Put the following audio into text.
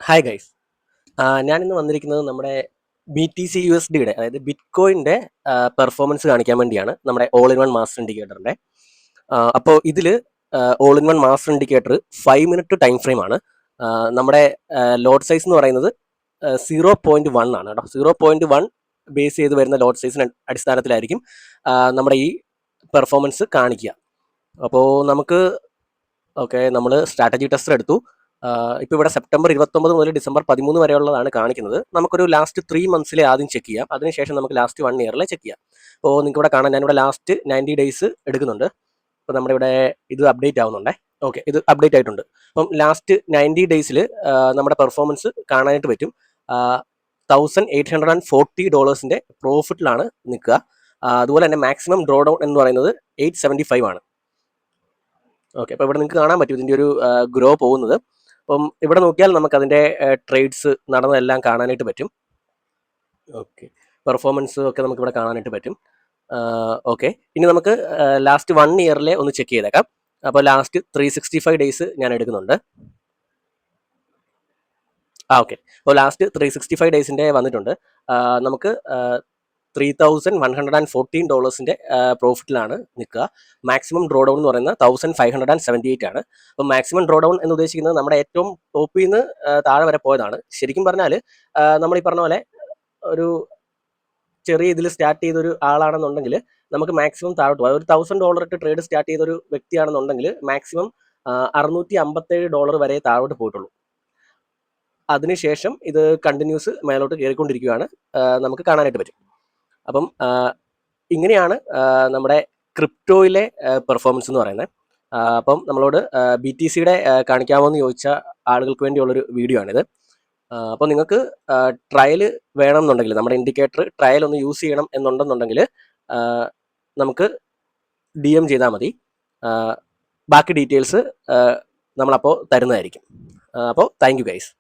Hi guys. ഞാനിന്ന് വന്നിരിക്കുന്നത് നമ്മുടെ BTC USDയുടെ അതായത് ബിറ്റ്കോയിൻ്റെ പെർഫോമൻസ് കാണിക്കാൻ വേണ്ടിയാണ്, നമ്മുടെ ഓൾ ഇൻ വൺ മാസ്റ്റർ ഇൻഡിക്കേറ്ററിൻ്റെ. അപ്പോൾ ഇതിൽ all in one master indicator 5 minute time frame ആണ്. നമ്മുടെ ലോഡ് സൈസ് എന്ന് പറയുന്നത് 0.1 ആണ് കേട്ടോ. 0.1 ബേസ് ചെയ്ത് വരുന്ന ലോഡ് സൈസിന് അടിസ്ഥാനത്തിലായിരിക്കും നമ്മുടെ ഈ പെർഫോമൻസ് കാണിക്കുക. അപ്പോൾ നമ്മൾ സ്ട്രാറ്റജി ടെസ്റ്റർ എടുത്തു. ഇപ്പോൾ ഇവിടെ സെപ്റ്റംബർ 29 മുതൽ ഡിസംബർ 13 വരെയുള്ളതാണ് കാണിക്കുന്നത്. നമുക്കൊരു ലാസ്റ്റ് 3 മന്ത്സിലെ ആദ്യം ചെക്ക് ചെയ്യാം, അതിനുശേഷം നമുക്ക് ലാസ്റ്റ് 1 ഇയറിലെ ചെക്ക് ചെയ്യാം. അപ്പോൾ നിങ്ങൾക്ക് ഇവിടെ കാണാൻ ഞാനിവിടെ ലാസ്റ്റ് 90 ഡേയ്സ് എടുക്കുന്നുണ്ട്. അപ്പോൾ നമ്മുടെ ഇവിടെ ഇത് അപ്ഡേറ്റ് ആവുന്നുണ്ടേ. ഓക്കെ, ഇത് അപ്ഡേറ്റ് ആയിട്ടുണ്ട്. അപ്പം ലാസ്റ്റ് 90 ഡേയ്സിൽ നമ്മുടെ പെർഫോമൻസ് കാണാനായിട്ട് പറ്റും. $1,840 പ്രോഫിറ്റിലാണ് നിൽക്കുക. അതുപോലെ തന്നെ മാക്സിമം ഡ്രോ ഡൗൺ എന്ന് പറയുന്നത് 875 ആണ്. ഓക്കെ, അപ്പോൾ ഇവിടെ നിങ്ങൾക്ക് കാണാൻ പറ്റും ഇതിൻ്റെ ഒരു ഗ്രോ പോകുന്നത്. അപ്പം ഇവിടെ നോക്കിയാൽ നമുക്ക് അതിൻ്റെ ട്രേഡ്സ് നടന്നതെല്ലാം കാണാനായിട്ട് പറ്റും. ഓക്കെ, പെർഫോമൻസ് ഒക്കെ നമുക്ക് ഇവിടെ കാണാനായിട്ട് പറ്റും. ഓക്കെ, ഇനി നമുക്ക് ലാസ്റ്റ് 1 ഇയറിലെ ഒന്ന് ചെക്ക് ചെയ്തേക്കാം. അപ്പോൾ ലാസ്റ്റ് 365 ഡേയ്സ് ഞാൻ എടുക്കുന്നുണ്ട്. ഓക്കെ, അപ്പോൾ ലാസ്റ്റ് 365 ഡേയ്സിൻ്റെ വന്നിട്ടുണ്ട്. നമുക്ക് $3,114 പ്രോഫിറ്റിലാണ് നിൽക്കുക. മാക്സിമം ഡ്രോ ഡൗൺ എന്ന് പറയുന്നത് 1,578 ആണ്. അപ്പം മാക്സിമം ഡ്രോ ഡൗൺ എന്ന് ഉദ്ദേശിക്കുന്നത് നമ്മുടെ ഏറ്റവും ടോപ്പിൽ നിന്ന് താഴെ വരെ പോയതാണ്. ശരിക്കും പറഞ്ഞാൽ നമ്മൾ ഈ പറഞ്ഞ പോലെ ഒരു ചെറിയ ഇതിൽ സ്റ്റാർട്ട് ചെയ്തൊരു ആളാണെന്നുണ്ടെങ്കിൽ നമുക്ക് മാക്സിമം താഴോട്ട് പോകാം. ഒരു $1,000 ഇട്ട് ട്രേഡ് സ്റ്റാർട്ട് ചെയ്തൊരു വ്യക്തിയാണെന്നുണ്ടെങ്കിൽ മാക്സിമം $657 വരെ താഴോട്ട് പോയിട്ടുള്ളൂ. അതിനുശേഷം ഇത് കണ്ടിന്യൂസ് മേലോട്ട് കയറിക്കൊണ്ടിരിക്കുകയാണ്, നമുക്ക് കാണാനായിട്ട് പറ്റും. അപ്പം ഇങ്ങനെയാണ് നമ്മുടെ ക്രിപ്റ്റോയിലെ പെർഫോമൻസ് എന്ന് പറയുന്നത്. അപ്പം നമ്മളോട് BTCയുടെ കാണിക്കാമോ എന്ന് ചോദിച്ച ആളുകൾക്ക് വേണ്ടിയുള്ളൊരു വീഡിയോ ആണിത്. അപ്പോൾ നിങ്ങൾക്ക് ട്രയൽ വേണമെന്നുണ്ടെങ്കിൽ, നമ്മുടെ ഇൻഡിക്കേറ്റർ ട്രയൽ ഒന്ന് യൂസ് ചെയ്യണം എന്നുണ്ടെന്നുണ്ടെങ്കിൽ നമുക്ക് DM ചെയ്താൽ മതി. ബാക്കി ഡീറ്റെയിൽസ് നമ്മളപ്പോൾ തരുന്നതായിരിക്കും. അപ്പോൾ താങ്ക് യു ഗൈസ്.